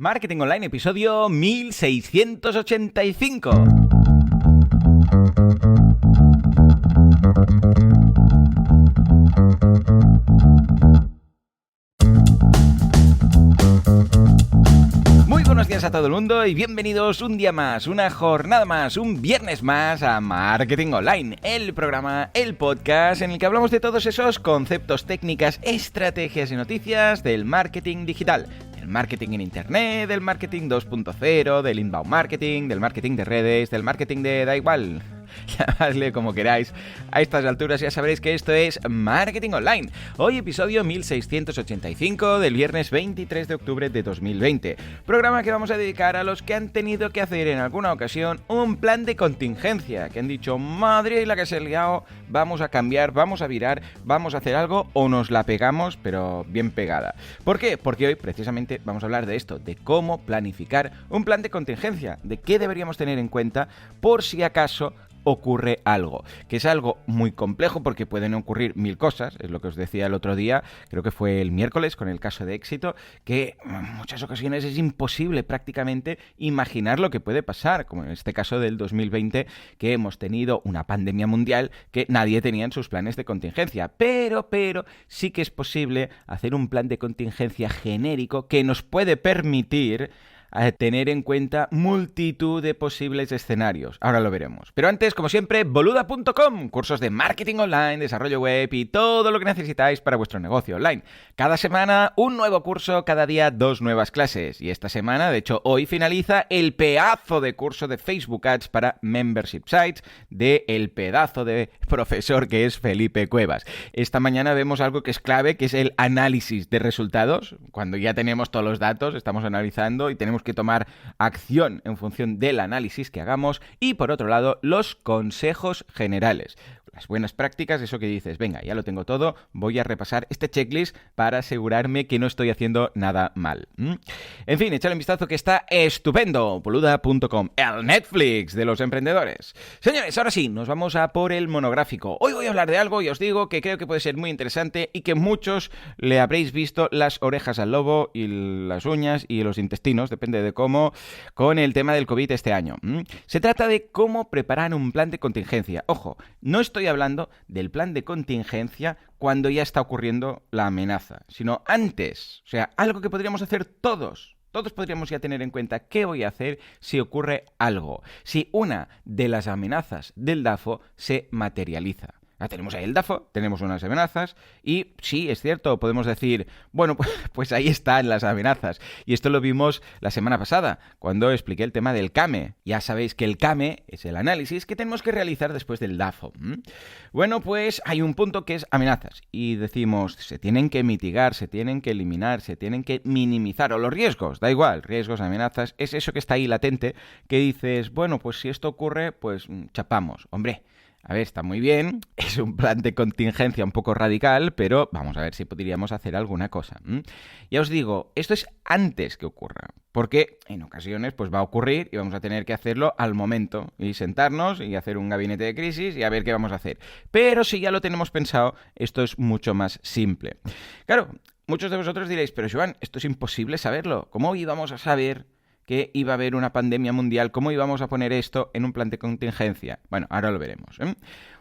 Marketing Online, episodio 1685. Muy buenos días a todo el mundo y bienvenidos un día más, una jornada más, un viernes más a Marketing Online, el programa, el podcast en el que hablamos de todos esos conceptos, técnicas, estrategias y noticias del marketing digital. Del marketing en internet, del marketing 2.0, del inbound marketing, del marketing de redes, del marketing de da igual. Llamadle como queráis. A estas alturas ya sabréis que esto es Marketing Online. Hoy episodio 1685 del viernes 23 de octubre de 2020. Programa que vamos a dedicar a los que han tenido que hacer en alguna ocasión un plan de contingencia. Que han dicho, madre la que se ha liado, vamos a cambiar, vamos a virar, vamos a hacer algo o nos la pegamos, pero bien pegada. ¿Por qué? Porque hoy precisamente vamos a hablar de esto, de cómo planificar un plan de contingencia, de qué deberíamos tener en cuenta por si acaso ocurre algo, que es algo muy complejo porque pueden ocurrir mil cosas, es lo que os decía el otro día, creo que fue el miércoles con el caso de éxito, que en muchas ocasiones es imposible prácticamente imaginar lo que puede pasar, como en este caso del 2020, que hemos tenido una pandemia mundial que nadie tenía en sus planes de contingencia, pero sí que es posible hacer un plan de contingencia genérico que nos puede permitir a tener en cuenta multitud de posibles escenarios. Ahora lo veremos. Pero antes, como siempre, boluda.com, cursos de marketing online, desarrollo web y todo lo que necesitáis para vuestro negocio online. Cada semana un nuevo curso, cada día 2 nuevas clases. Y esta semana, de hecho, hoy finaliza el pedazo de curso de Facebook Ads para Membership Sites de el pedazo de profesor que es Felipe Cuevas. Esta mañana vemos algo que es clave, que es el análisis de resultados. Cuando ya tenemos todos los datos, estamos analizando y tenemos que tomar acción en función del análisis que hagamos, y por otro lado los consejos generales, las buenas prácticas, eso que dices, venga, ya lo tengo todo, voy a repasar este checklist para asegurarme que no estoy haciendo nada mal. En fin, echadle un vistazo que está estupendo, boluda.com, el Netflix de los emprendedores. Señores, ahora sí, nos vamos a por el monográfico. Hoy voy a hablar de algo y os digo que creo que puede ser muy interesante y que muchos le habréis visto las orejas al lobo y las uñas y los intestinos, depende de cómo, con el tema del COVID este año. Se trata de cómo preparar un plan de contingencia. Ojo, no estoy hablando del plan de contingencia cuando ya está ocurriendo la amenaza, sino antes. O sea, algo que podríamos hacer todos. Todos podríamos ya tener en cuenta qué voy a hacer si ocurre algo, si una de las amenazas del DAFO se materializa. Ya tenemos ahí el DAFO, tenemos unas amenazas y sí, es cierto, podemos decir, bueno, pues ahí están las amenazas. Y esto lo vimos la semana pasada, cuando expliqué el tema del CAME. Ya sabéis que el CAME es el análisis que tenemos que realizar después del DAFO. Bueno, pues hay un punto que es amenazas y decimos, se tienen que mitigar, se tienen que eliminar, se tienen que minimizar, o los riesgos, da igual, riesgos, amenazas, es eso que está ahí latente, que dices, bueno, pues si esto ocurre, pues chapamos, hombre. A ver, está muy bien, es un plan de contingencia un poco radical, pero vamos a ver si podríamos hacer alguna cosa. Ya os digo, esto es antes que ocurra, porque en ocasiones pues va a ocurrir y vamos a tener que hacerlo al momento y sentarnos y hacer un gabinete de crisis y a ver qué vamos a hacer. Pero si ya lo tenemos pensado, esto es mucho más simple. Claro, muchos de vosotros diréis, pero Joan, esto es imposible saberlo. ¿Cómo íbamos a saber que iba a haber una pandemia mundial? ¿Cómo íbamos a poner esto en un plan de contingencia? Bueno, ahora lo veremos.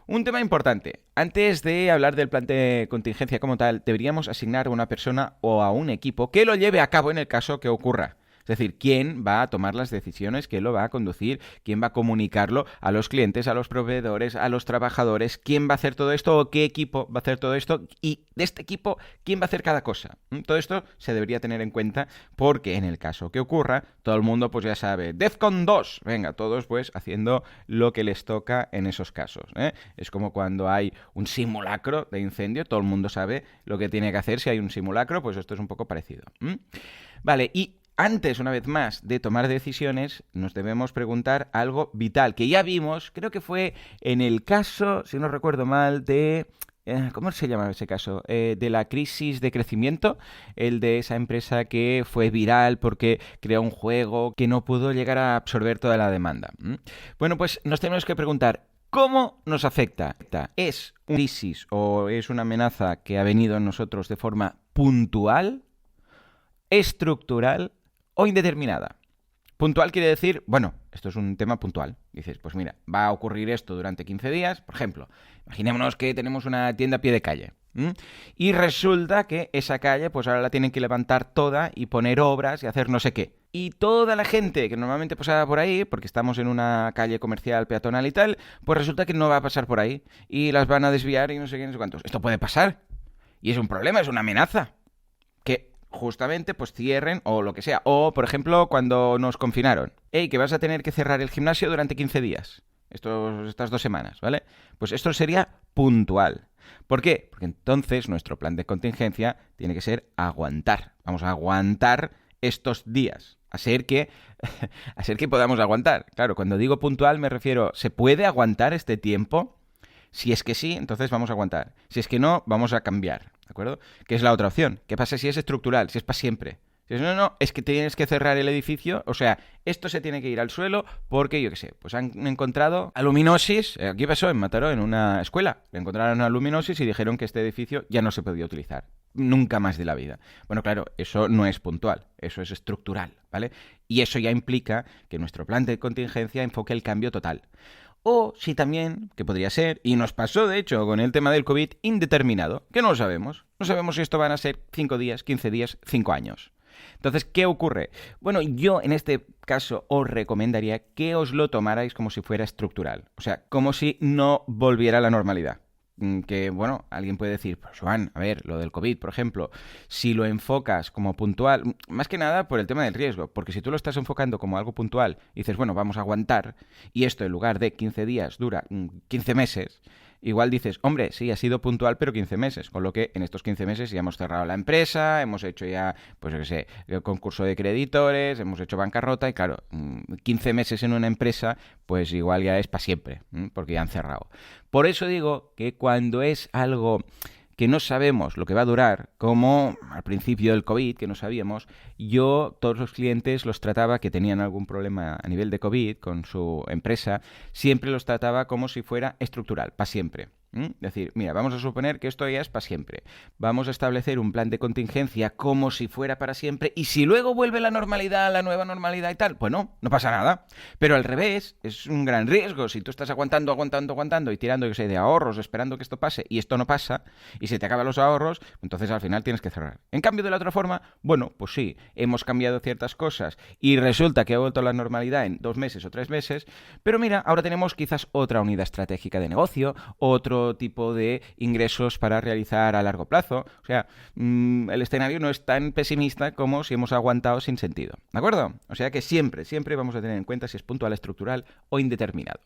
Un tema importante. Antes de hablar del plan de contingencia como tal, deberíamos asignar a una persona o a un equipo que lo lleve a cabo en el caso que ocurra. Es decir, quién va a tomar las decisiones, quién lo va a conducir, quién va a comunicarlo a los clientes, a los proveedores, a los trabajadores, quién va a hacer todo esto o qué equipo va a hacer todo esto y de este equipo quién va a hacer cada cosa. Todo esto se debería tener en cuenta porque en el caso que ocurra, todo el mundo pues ya sabe, DEFCON 2, venga, todos pues haciendo lo que les toca en esos casos. Es como cuando hay un simulacro de incendio, todo el mundo sabe lo que tiene que hacer si hay un simulacro, pues esto es un poco parecido. Vale, y antes, una vez más, de tomar decisiones, nos debemos preguntar algo vital, que ya vimos, creo que fue en el caso, si no recuerdo mal, de ¿cómo se llama ese caso? De la crisis de crecimiento, el de esa empresa que fue viral porque creó un juego que no pudo llegar a absorber toda la demanda. Bueno, pues nos tenemos que preguntar, ¿cómo nos afecta? ¿Es una crisis o es una amenaza que ha venido en nosotros de forma puntual, estructural o indeterminada. Puntual quiere decir, bueno, esto es un tema puntual. Dices, pues mira, va a ocurrir esto durante 15 días. Por ejemplo, imaginémonos que tenemos una tienda a pie de calle. Y resulta que esa calle, pues ahora la tienen que levantar toda y poner obras y hacer no sé qué. Y toda la gente que normalmente pasaba por ahí, porque estamos en una calle comercial peatonal y tal, pues resulta que no va a pasar por ahí. Y las van a desviar y no sé qué, no sé cuántos. Esto puede pasar. Y es un problema, es una amenaza. Que justamente pues cierren o lo que sea. O, por ejemplo, cuando nos confinaron. Que vas a tener que cerrar el gimnasio durante 15 días. Estas 2 semanas, ¿vale? Pues esto sería puntual. ¿Por qué? Porque entonces nuestro plan de contingencia tiene que ser aguantar. Vamos a aguantar estos días. A ser que podamos aguantar. Claro, cuando digo puntual me refiero, ¿se puede aguantar este tiempo? Si es que sí, entonces vamos a aguantar. Si es que no, vamos a cambiar. ¿De acuerdo? ¿Qué es la otra opción? ¿Qué pasa si es estructural? Si es para siempre. Si es no, es que tienes que cerrar el edificio. O sea, esto se tiene que ir al suelo porque, yo qué sé, pues han encontrado aluminosis. Aquí pasó en Mataró, en una escuela. Encontraron aluminosis y dijeron que este edificio ya no se podía utilizar. Nunca más de la vida. Bueno, claro, eso no es puntual, eso es estructural, ¿vale? Y eso ya implica que nuestro plan de contingencia enfoque el cambio total. O si también, que podría ser, y nos pasó de hecho con el tema del COVID, indeterminado, que no lo sabemos. No sabemos si esto van a ser 5 días, 15 días, 5 años. Entonces, ¿qué ocurre? Bueno, yo en este caso os recomendaría que os lo tomarais como si fuera estructural. O sea, como si no volviera a la normalidad. Que, bueno, alguien puede decir, pues Joan, a ver, lo del COVID, por ejemplo, si lo enfocas como puntual, más que nada por el tema del riesgo, porque si tú lo estás enfocando como algo puntual y dices, bueno, vamos a aguantar, y esto en lugar de 15 días dura 15 meses, igual dices, hombre, sí, ha sido puntual, pero 15 meses, con lo que en estos 15 meses ya hemos cerrado la empresa, hemos hecho ya, pues yo qué sé, el concurso de creditores, hemos hecho bancarrota, y claro, 15 meses en una empresa, pues igual ya es para siempre, porque ya han cerrado. Por eso digo que cuando es algo que no sabemos lo que va a durar, como al principio del COVID, que no sabíamos, yo todos los clientes los trataba que tenían algún problema a nivel de COVID con su empresa, siempre los trataba como si fuera estructural, para siempre. Es decir, mira, vamos a suponer que esto ya es para siempre. Vamos a establecer un plan de contingencia como si fuera para siempre y si luego vuelve la normalidad, la nueva normalidad y tal, pues no pasa nada. Pero al revés, es un gran riesgo. Si tú estás aguantando y tirando, yo sé, de ahorros, esperando que esto pase y esto no pasa y se te acaban los ahorros, entonces al final tienes que cerrar. En cambio, de la otra forma, bueno, pues sí, hemos cambiado ciertas cosas y resulta que ha vuelto a la normalidad en 2 meses o 3 meses, pero mira, ahora tenemos quizás otra unidad estratégica de negocio, otro tipo de ingresos para realizar a largo plazo. O sea, el escenario no es tan pesimista como si hemos aguantado sin sentido. ¿De acuerdo? O sea que siempre vamos a tener en cuenta si es puntual, estructural o indeterminado.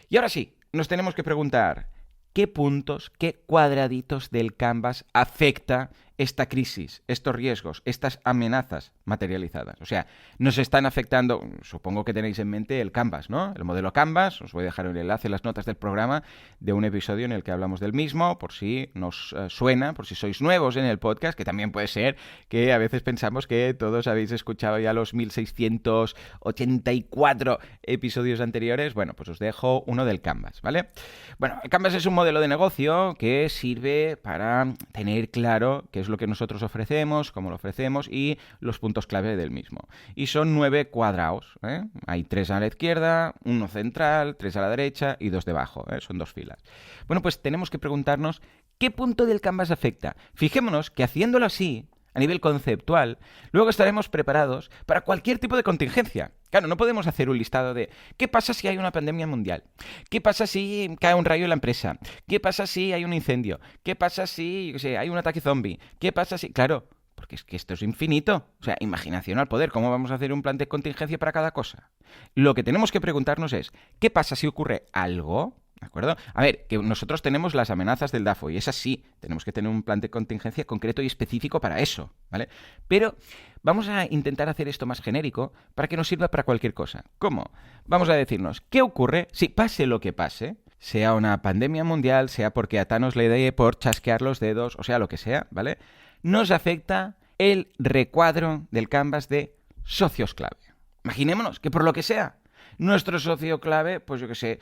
Y ahora sí, nos tenemos que preguntar qué puntos, qué cuadraditos del Canvas afecta esta crisis, estos riesgos, estas amenazas materializadas. O sea, nos están afectando, supongo que tenéis en mente el Canvas, ¿no? El modelo Canvas, os voy a dejar el enlace en las notas del programa de un episodio en el que hablamos del mismo, por si nos suena, por si sois nuevos en el podcast, que también puede ser que a veces pensamos que todos habéis escuchado ya los 1684 episodios anteriores. Bueno, pues os dejo uno del Canvas, ¿vale? Bueno, el Canvas es un modelo de negocio que sirve para tener claro qué es lo que nosotros ofrecemos, cómo lo ofrecemos y los puntos clave del mismo. Y son 9 cuadrados, ¿eh? Hay 3 a la izquierda, 1 central, 3 a la derecha y 2 debajo, ¿eh? Son 2 filas. Bueno, pues tenemos que preguntarnos qué punto del Canvas afecta. Fijémonos que haciéndolo así, a nivel conceptual, luego estaremos preparados para cualquier tipo de contingencia. Claro, no podemos hacer un listado de ¿qué pasa si hay una pandemia mundial? ¿Qué pasa si cae un rayo en la empresa? ¿Qué pasa si hay un incendio? ¿Qué pasa si, yo qué sé, hay un ataque zombie? ¿Qué pasa si...? Claro, porque es que esto es infinito. O sea, imaginación al poder. ¿Cómo vamos a hacer un plan de contingencia para cada cosa? Lo que tenemos que preguntarnos es ¿qué pasa si ocurre algo? ¿De acuerdo? A ver, que nosotros tenemos las amenazas del DAFO y esas sí, tenemos que tener un plan de contingencia concreto y específico para eso, ¿vale? Pero vamos a intentar hacer esto más genérico para que nos sirva para cualquier cosa. ¿Cómo? Vamos a decirnos, ¿qué ocurre si pase lo que pase? Sea una pandemia mundial, sea porque a Thanos le dé por chasquear los dedos, o sea, lo que sea, ¿vale? Nos afecta el recuadro del Canvas de socios clave. Imaginémonos que por lo que sea nuestro socio clave, pues yo qué sé,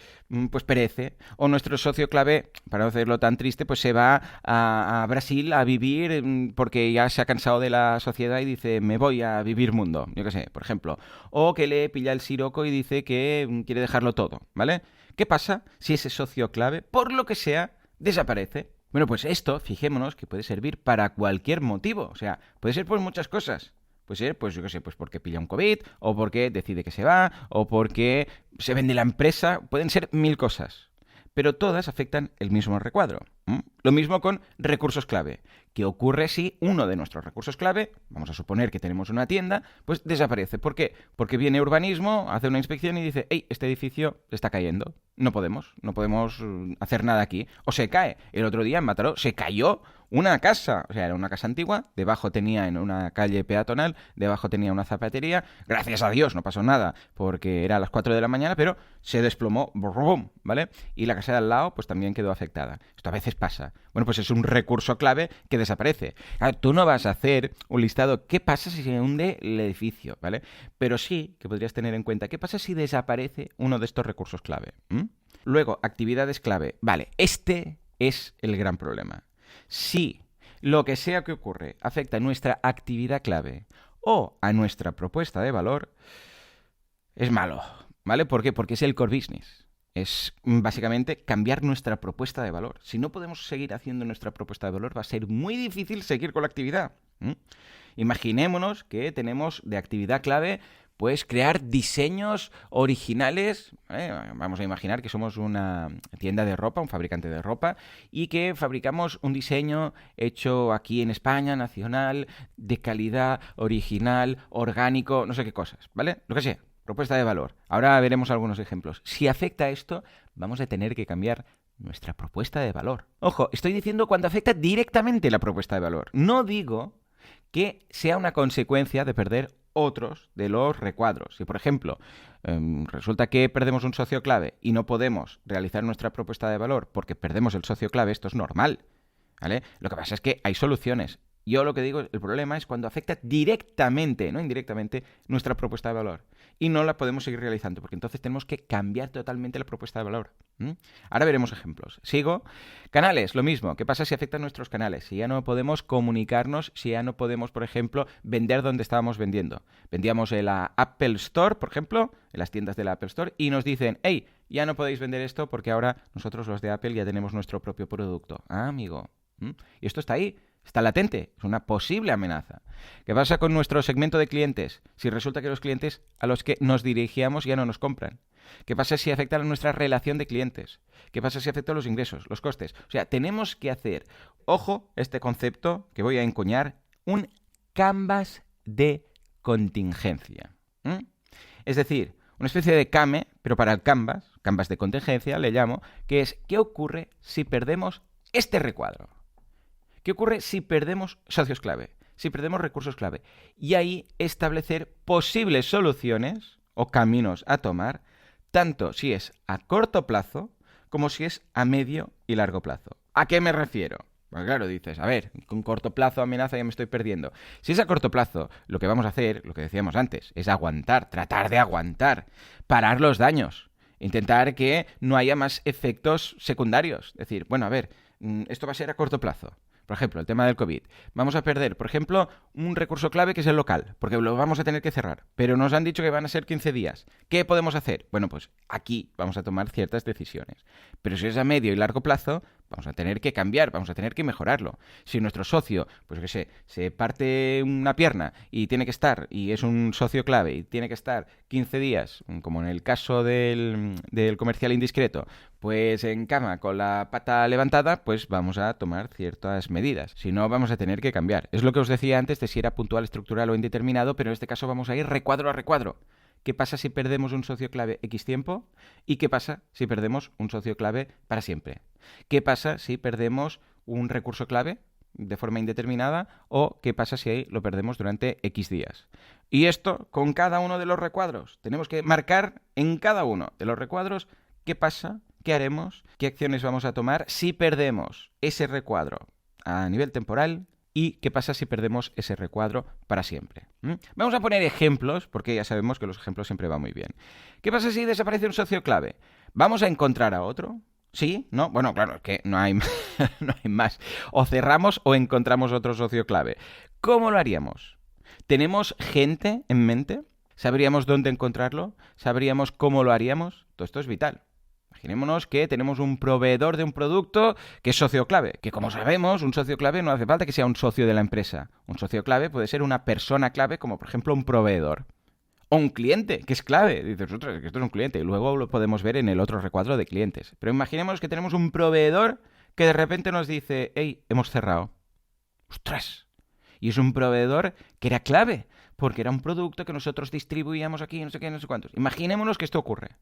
pues perece. O nuestro socio clave, para no hacerlo tan triste, pues se va a Brasil a vivir porque ya se ha cansado de la sociedad y dice, me voy a vivir mundo, yo qué sé, por ejemplo. O que le pilla el siroco y dice que quiere dejarlo todo, ¿vale? ¿Qué pasa si ese socio clave, por lo que sea, desaparece? Bueno, pues esto, fijémonos, que puede servir para cualquier motivo. O sea, puede ser por muchas cosas. Puede ser, pues yo qué sé, pues porque pilla un COVID, o porque decide que se va, o porque se vende la empresa. Pueden ser 1000 cosas. Pero todas afectan el mismo recuadro. Lo mismo con recursos clave. ¿Qué ocurre si uno de nuestros recursos clave, vamos a suponer que tenemos una tienda, pues desaparece? ¿Por qué? Porque viene urbanismo, hace una inspección y dice, hey, este edificio está cayendo. No podemos hacer nada aquí. O se cae. El otro día en Mataró se cayó una casa. O sea, era una casa antigua, debajo tenía, en una calle peatonal, debajo tenía una zapatería. Gracias a Dios no pasó nada, porque era a las 4 de la mañana, pero se desplomó, brum, ¿vale? Y la casa de al lado, pues también quedó afectada. Esto a veces pasa. Bueno, pues es un recurso clave que desaparece. Claro, tú no vas a hacer un listado, ¿qué pasa si se hunde el edificio? ¿Vale? Pero sí que podrías tener en cuenta, ¿qué pasa si desaparece uno de estos recursos clave? Luego, actividades clave. Vale, este es el gran problema. Si lo que sea que ocurre afecta a nuestra actividad clave o a nuestra propuesta de valor, es malo, ¿vale? ¿Por qué? Porque es el core business. Es básicamente cambiar nuestra propuesta de valor. Si no podemos seguir haciendo nuestra propuesta de valor, va a ser muy difícil seguir con la actividad. Imaginémonos que tenemos de actividad clave pues crear diseños originales. Vamos a imaginar que somos una tienda de ropa, un fabricante de ropa, y que fabricamos un diseño hecho aquí en España, nacional, de calidad, original, orgánico, no sé qué cosas, ¿vale? Lo que sea. Propuesta de valor. Ahora veremos algunos ejemplos. Si afecta esto, vamos a tener que cambiar nuestra propuesta de valor. Ojo, estoy diciendo cuando afecta directamente la propuesta de valor. No digo que sea una consecuencia de perder otros de los recuadros. Si, por ejemplo, resulta que perdemos un socio clave y no podemos realizar nuestra propuesta de valor porque perdemos el socio clave, esto es normal, ¿vale? Lo que pasa es que hay soluciones. Yo lo que digo, el problema es cuando afecta directamente, no indirectamente, nuestra propuesta de valor. Y no la podemos seguir realizando, porque entonces tenemos que cambiar totalmente la propuesta de valor. Ahora veremos ejemplos. Sigo. Canales, lo mismo. ¿Qué pasa si afectan nuestros canales? Si ya no podemos comunicarnos, si ya no podemos, por ejemplo, vender donde estábamos vendiendo. Vendíamos en la Apple Store, por ejemplo, en las tiendas de la Apple Store, y nos dicen, hey, ya no podéis vender esto porque ahora nosotros los de Apple ya tenemos nuestro propio producto. Ah, amigo. Y esto está ahí. Está latente, es una posible amenaza. ¿Qué pasa con nuestro segmento de clientes? Si resulta que los clientes a los que nos dirigíamos ya no nos compran. ¿Qué pasa si afecta a nuestra relación de clientes? ¿Qué pasa si afecta a los ingresos, los costes? O sea, tenemos que hacer, ojo, este concepto que voy a encuñar, un canvas de contingencia. Es decir, una especie de CAME, pero para el canvas de contingencia, le llamo, que es ¿qué ocurre si perdemos este recuadro? ¿Qué ocurre si perdemos socios clave? Si perdemos recursos clave. Y ahí establecer posibles soluciones o caminos a tomar, tanto si es a corto plazo como si es a medio y largo plazo. ¿A qué me refiero? Pues claro, dices, a ver, con corto plazo amenaza ya me estoy perdiendo. Si es a corto plazo, lo que vamos a hacer, lo que decíamos antes, es aguantar, tratar de aguantar, parar los daños, intentar que no haya más efectos secundarios. Decir, bueno, a ver, esto va a ser a corto plazo. Por ejemplo, el tema del COVID. Vamos a perder, por ejemplo, un recurso clave que es el local, porque lo vamos a tener que cerrar. Pero nos han dicho que van a ser 15 días. ¿Qué podemos hacer? Bueno, pues aquí vamos a tomar ciertas decisiones. Pero si es a medio y largo plazo, vamos a tener que cambiar, vamos a tener que mejorarlo. Si nuestro socio, pues qué sé, se parte una pierna y tiene que estar, y es un socio clave, y tiene que estar 15 días, como en el caso del comercial indiscreto, pues en cama con la pata levantada, pues vamos a tomar ciertas medidas. Si no, vamos a tener que cambiar. Es lo que os decía antes de si era puntual, estructural o indeterminado, pero en este caso vamos a ir recuadro a recuadro. ¿Qué pasa si perdemos un socio clave X tiempo? ¿Y qué pasa si perdemos un socio clave para siempre? ¿Qué pasa si perdemos un recurso clave de forma indeterminada? ¿O qué pasa si lo perdemos durante X días? Y esto con cada uno de los recuadros. Tenemos que marcar en cada uno de los recuadros qué pasa, qué haremos, qué acciones vamos a tomar si perdemos ese recuadro a nivel temporal ¿Y qué pasa si perdemos ese recuadro para siempre? Vamos a poner ejemplos, porque ya sabemos que los ejemplos siempre van muy bien. ¿Qué pasa si desaparece un socio clave? ¿Vamos a encontrar a otro? ¿Sí? ¿No? Bueno, claro, es que no hay, no hay más. O cerramos o encontramos otro socio clave. ¿Cómo lo haríamos? ¿Tenemos gente en mente? ¿Sabríamos dónde encontrarlo? ¿Sabríamos cómo lo haríamos? Todo esto es vital. Imaginémonos que tenemos un proveedor de un producto que es socio clave. Que como sabemos, un socio clave no hace falta que sea un socio de la empresa. Un socio clave puede ser una persona clave, como por ejemplo un proveedor. O un cliente, que es clave. Dices, ostras, que esto es un cliente. Y luego lo podemos ver en el otro recuadro de clientes. Pero imaginemos que tenemos un proveedor que de repente nos dice, hey, hemos cerrado. ¡Ostras! Y es un proveedor que era clave, porque era un producto que nosotros distribuíamos aquí, no sé qué, no sé cuántos. Imaginémonos que esto ocurre.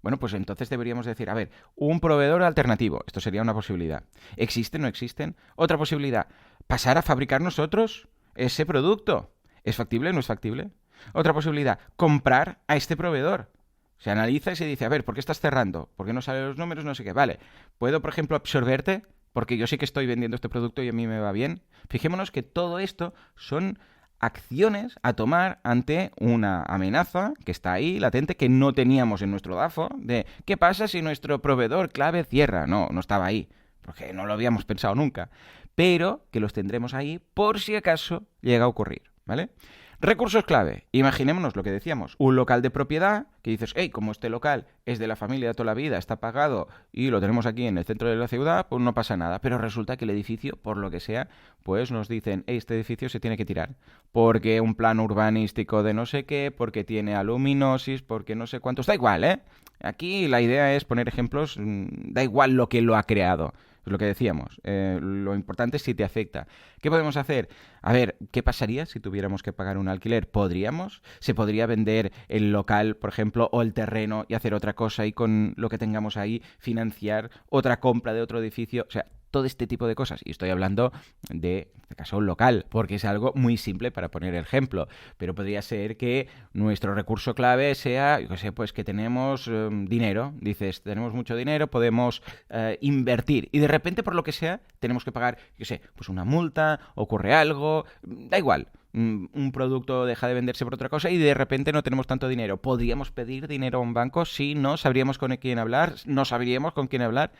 Bueno, pues entonces deberíamos decir, a ver, un proveedor alternativo. Esto sería una posibilidad. ¿Existen o no existen? Otra posibilidad, pasar a fabricar nosotros ese producto. ¿Es factible o no es factible? Otra posibilidad, comprar a este proveedor. Se analiza y se dice, a ver, ¿por qué estás cerrando? ¿Por qué no salen los números? No sé qué. Vale, ¿puedo, por ejemplo, absorberte? Porque yo sí que estoy vendiendo este producto y a mí me va bien. Fijémonos que todo esto son acciones a tomar ante una amenaza que está ahí, latente, que no teníamos en nuestro DAFO, de ¿qué pasa si nuestro proveedor clave cierra? No, no estaba ahí, porque no lo habíamos pensado nunca, pero que los tendremos ahí por si acaso llega a ocurrir, ¿vale? Recursos clave. Imaginémonos lo que decíamos. Un local de propiedad que dices, hey, como este local es de la familia de toda la vida, está pagado y lo tenemos aquí en el centro de la ciudad, pues no pasa nada. Pero resulta que el edificio, por lo que sea, pues nos dicen, hey, este edificio se tiene que tirar. Porque un plan urbanístico de no sé qué, porque tiene aluminosis, porque no sé cuántos. Da igual, ¿eh? Aquí la idea es poner ejemplos, da igual lo que lo ha creado. Es lo que decíamos. Lo importante es si te afecta. ¿Qué podemos hacer? A ver, ¿qué pasaría si tuviéramos que pagar un alquiler? ¿Podríamos? ¿Se podría vender el local, por ejemplo, o el terreno y hacer otra cosa y con lo que tengamos ahí financiar otra compra de otro edificio? O sea, todo este tipo de cosas. Y estoy hablando de, en este caso, un local, porque es algo muy simple para poner el ejemplo. Pero podría ser que nuestro recurso clave sea, yo qué sé, pues que tenemos dinero. Dices, tenemos mucho dinero, podemos invertir. Y de repente, por lo que sea, tenemos que pagar, yo qué sé, pues una multa, ocurre algo, da igual. Un producto deja de venderse por otra cosa y de repente no tenemos tanto dinero. ¿Podríamos pedir dinero a un banco? Sí, no, sabríamos con quién hablar, no sabríamos con quién hablar.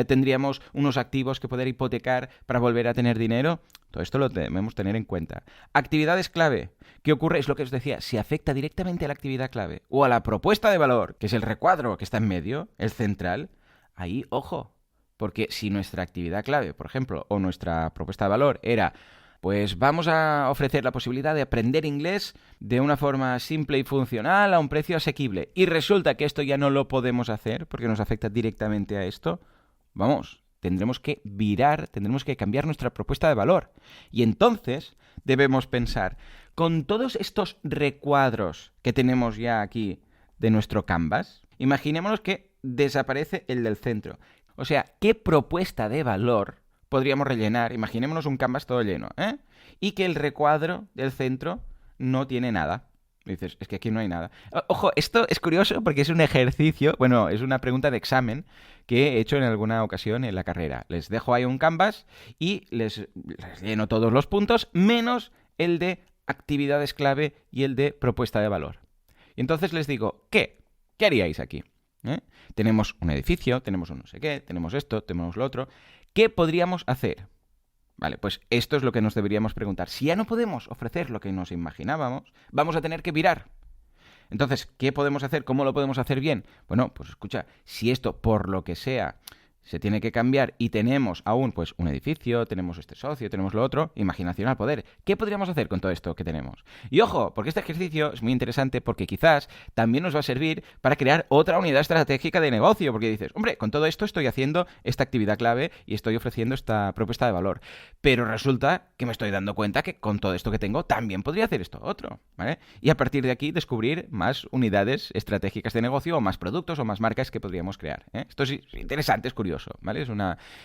¿Tendríamos unos activos que poder hipotecar para volver a tener dinero? Todo esto lo debemos tener en cuenta. Actividades clave. ¿Qué ocurre? Es lo que os decía, si afecta directamente a la actividad clave o a la propuesta de valor, que es el recuadro que está en medio, el central, ahí, ojo, porque si nuestra actividad clave, por ejemplo, o nuestra propuesta de valor era pues vamos a ofrecer la posibilidad de aprender inglés de una forma simple y funcional a un precio asequible. Y resulta que esto ya no lo podemos hacer porque nos afecta directamente a esto. Vamos, tendremos que virar, tendremos que cambiar nuestra propuesta de valor. Y entonces debemos pensar, con todos estos recuadros que tenemos ya aquí de nuestro canvas, imaginémonos que desaparece el del centro. O sea, ¿qué propuesta de valor podríamos rellenar? Imaginémonos un canvas todo lleno, ¿eh? Y que el recuadro del centro no tiene nada. Dices, es que aquí no hay nada. Ojo, esto es curioso porque es un ejercicio, bueno, es una pregunta de examen que he hecho en alguna ocasión en la carrera. Les dejo ahí un canvas y les lleno todos los puntos, menos el de actividades clave y el de propuesta de valor. Y entonces les digo, ¿qué haríais aquí? Tenemos un edificio, tenemos un no sé qué, tenemos esto, tenemos lo otro. ¿Qué podríamos hacer? Vale, pues esto es lo que nos deberíamos preguntar. Si ya no podemos ofrecer lo que nos imaginábamos, vamos a tener que virar. Entonces, ¿qué podemos hacer? ¿Cómo lo podemos hacer bien? Bueno, pues escucha, si esto, por lo que sea, se tiene que cambiar y tenemos aún pues un edificio, tenemos este socio, tenemos lo otro, imaginación al poder. ¿Qué podríamos hacer con todo esto que tenemos? Y ojo, porque este ejercicio es muy interesante porque quizás también nos va a servir para crear otra unidad estratégica de negocio, porque dices, hombre, con todo esto estoy haciendo esta actividad clave y estoy ofreciendo esta propuesta de valor, pero resulta que me estoy dando cuenta que con todo esto que tengo también podría hacer esto otro, ¿vale? Y a partir de aquí descubrir más unidades estratégicas de negocio o más productos o más marcas que podríamos crear, ¿eh? Esto es interesante, es curioso. curioso, ¿vale?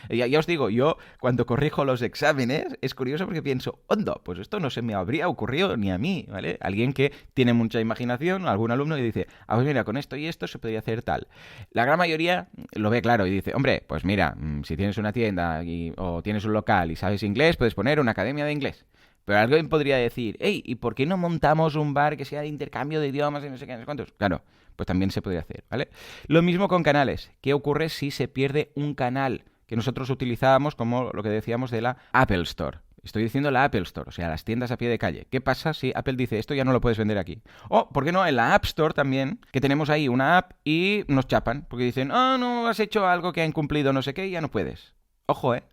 Ya os digo, yo cuando corrijo los exámenes es curioso porque pienso, hondo, pues esto no se me habría ocurrido ni a mí, ¿vale? Alguien que tiene mucha imaginación, algún alumno, y dice, pues mira, con esto y esto se podría hacer tal. La gran mayoría lo ve claro y dice, hombre, pues mira, si tienes una tienda o tienes un local y sabes inglés, puedes poner una academia de inglés. Pero alguien podría decir, hey, ¿y por qué no montamos un bar que sea de intercambio de idiomas y no sé qué, no sé cuántos? Claro, pues también se podría hacer, ¿vale? Lo mismo con canales. ¿Qué ocurre si se pierde un canal que nosotros utilizábamos como lo que decíamos de la Apple Store? Estoy diciendo la Apple Store, o sea, las tiendas a pie de calle. ¿Qué pasa si Apple dice esto ya no lo puedes vender aquí? O, ¿por qué no en la App Store también? Que tenemos ahí una app y nos chapan. Porque dicen, no, has hecho algo que ha incumplido no sé qué y ya no puedes. Ojo, ¿eh?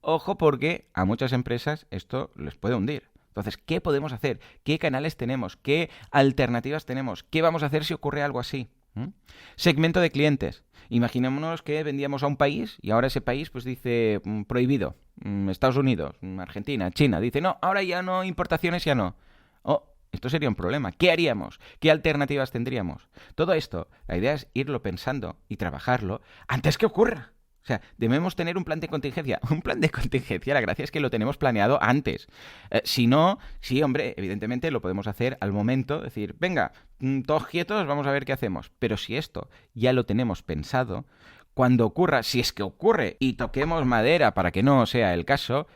Ojo porque a muchas empresas esto les puede hundir. Entonces, ¿qué podemos hacer? ¿Qué canales tenemos? ¿Qué alternativas tenemos? ¿Qué vamos a hacer si ocurre algo así? Segmento de clientes. Imaginémonos que vendíamos a un país y ahora ese país pues dice prohibido. Estados Unidos, Argentina, China. Dice, no, ahora ya no, importaciones ya no. Esto sería un problema. ¿Qué haríamos? ¿Qué alternativas tendríamos? Todo esto, la idea es irlo pensando y trabajarlo antes que ocurra. O sea, debemos tener un plan de contingencia. Un plan de contingencia, la gracia es que lo tenemos planeado antes. Si no, sí, hombre, evidentemente lo podemos hacer al momento, decir, venga, todos quietos, vamos a ver qué hacemos. Pero si esto ya lo tenemos pensado, cuando ocurra, si es que ocurre, y toquemos madera para que no sea el caso,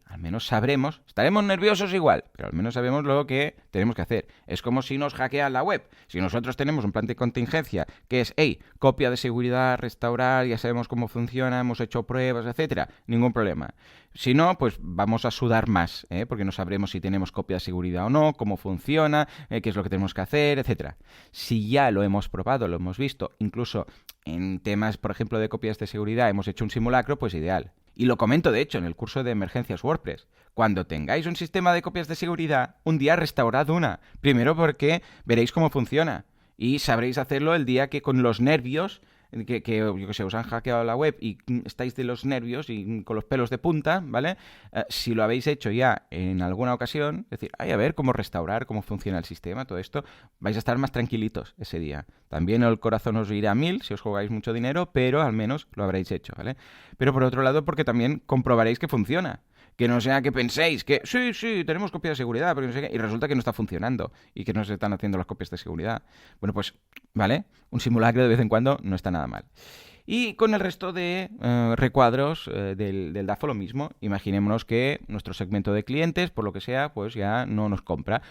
al menos sabremos, estaremos nerviosos igual, pero al menos sabemos lo que tenemos que hacer. Es como si nos hackean la web. Si nosotros tenemos un plan de contingencia que es, copia de seguridad, restaurar, ya sabemos cómo funciona, hemos hecho pruebas, etcétera, ningún problema. Si no, pues vamos a sudar más, porque no sabremos si tenemos copia de seguridad o no, cómo funciona, qué es lo que tenemos que hacer, etcétera. Si ya lo hemos probado, lo hemos visto, incluso en temas, por ejemplo, de copias de seguridad, hemos hecho un simulacro, pues ideal. Y lo comento, de hecho, en el curso de emergencias WordPress. Cuando tengáis un sistema de copias de seguridad, un día restaurad una. Primero porque veréis cómo funciona. Y sabréis hacerlo el día que con los nervios, yo que sé, os han hackeado la web y estáis de los nervios y con los pelos de punta, ¿vale? Si lo habéis hecho ya en alguna ocasión, es decir, a ver cómo restaurar, cómo funciona el sistema, todo esto, vais a estar más tranquilitos ese día. También el corazón os irá a 1000 si os jugáis mucho dinero, pero al menos lo habréis hecho, ¿vale? Pero por otro lado, porque también comprobaréis que funciona. Que no sea que penséis que sí, tenemos copia de seguridad, pero no sé qué, y resulta que no está funcionando y que no se están haciendo las copias de seguridad. Bueno, pues, ¿vale? Un simulacro de vez en cuando no está nada mal. Y con el resto de recuadros del DAFO lo mismo. Imaginémonos que nuestro segmento de clientes, por lo que sea, pues ya no nos compra.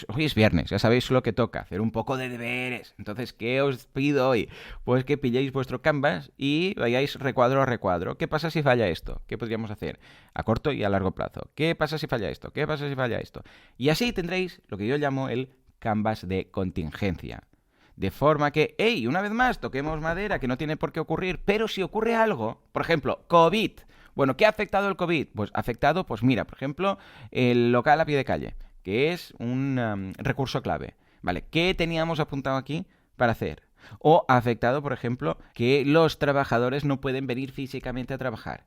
Hoy es viernes, ya sabéis lo que toca, hacer un poco de deberes. Entonces, ¿qué os pido hoy? Pues que pilléis vuestro Canvas y vayáis recuadro a recuadro. ¿Qué pasa si falla esto? ¿Qué podríamos hacer a corto y a largo plazo? ¿Qué pasa si falla esto? ¿Qué pasa si falla esto? Y así tendréis lo que yo llamo el Canvas de contingencia. De forma que, una vez más, toquemos madera, que no tiene por qué ocurrir, pero si ocurre algo, por ejemplo, COVID. Bueno, ¿qué ha afectado el COVID? Pues ha afectado, pues mira, por ejemplo, el local a pie de calle, que es un recurso clave. ¿Vale? ¿Qué teníamos apuntado aquí para hacer? O ha afectado, por ejemplo, que los trabajadores no pueden venir físicamente a trabajar.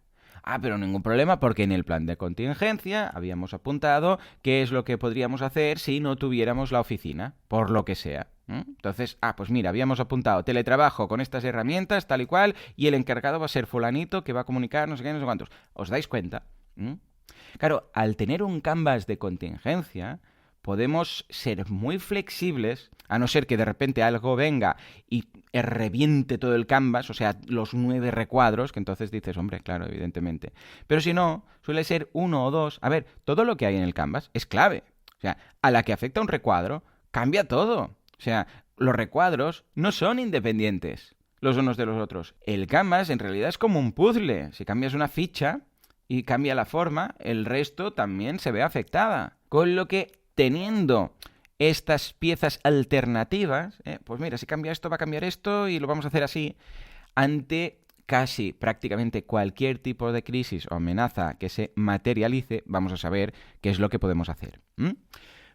Pero ningún problema porque en el plan de contingencia habíamos apuntado qué es lo que podríamos hacer si no tuviéramos la oficina, por lo que sea. Entonces, pues mira, habíamos apuntado teletrabajo con estas herramientas, tal y cual, y el encargado va a ser fulanito que va a comunicar no sé qué, no sé cuántos. ¿Os dais cuenta? Claro, al tener un canvas de contingencia, podemos ser muy flexibles, a no ser que de repente algo venga y reviente todo el canvas, o sea, los 9 recuadros, que entonces dices, hombre, claro, evidentemente. Pero si no, suele ser 1 o 2. A ver, todo lo que hay en el canvas es clave. O sea, a la que afecta un recuadro, cambia todo. O sea, los recuadros no son independientes los unos de los otros. El canvas en realidad es como un puzzle. Si cambias una ficha y cambia la forma, el resto también se ve afectada. Con lo que, teniendo estas piezas alternativas, pues mira, si cambia esto, va a cambiar esto y lo vamos a hacer así, ante casi prácticamente cualquier tipo de crisis o amenaza que se materialice, vamos a saber qué es lo que podemos hacer.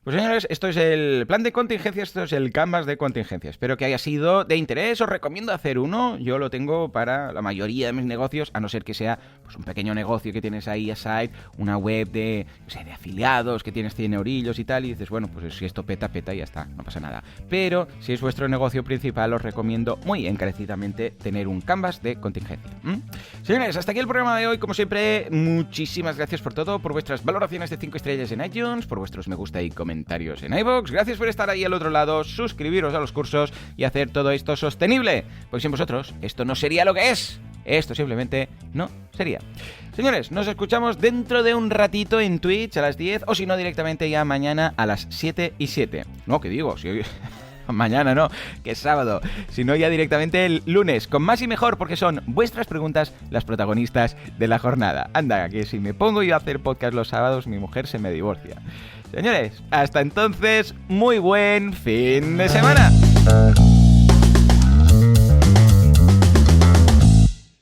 Pues señores, esto es el plan de contingencias, esto es el canvas de contingencias. Espero que haya sido de interés, os recomiendo hacer uno. Yo lo tengo para la mayoría de mis negocios, a no ser que sea pues, un pequeño negocio que tienes ahí aside, una web de, no sé, de afiliados, que tienes 100 eurillos y tal, y dices, bueno, pues si esto peta, y ya está, no pasa nada. Pero si es vuestro negocio principal, os recomiendo muy encarecidamente tener un canvas de contingencia. Señores, hasta aquí el programa de hoy. Como siempre, muchísimas gracias por todo, por vuestras valoraciones de 5 estrellas en iTunes, por vuestros me gusta y comentarios en iVoox. Gracias por estar ahí al otro lado, suscribiros a los cursos y hacer todo esto sostenible, porque sin vosotros esto no sería lo que es. Esto simplemente no sería. Señores, nos escuchamos dentro de un ratito en Twitch a las 10 o si no directamente ya mañana a las 7:07. No, ¿qué digo? Si hoy... Mañana no, que es sábado, sino ya directamente el lunes, con más y mejor, porque son vuestras preguntas las protagonistas de la jornada. Anda, que si me pongo yo a hacer podcast los sábados, mi mujer se me divorcia. Señores, hasta entonces, muy buen fin de semana.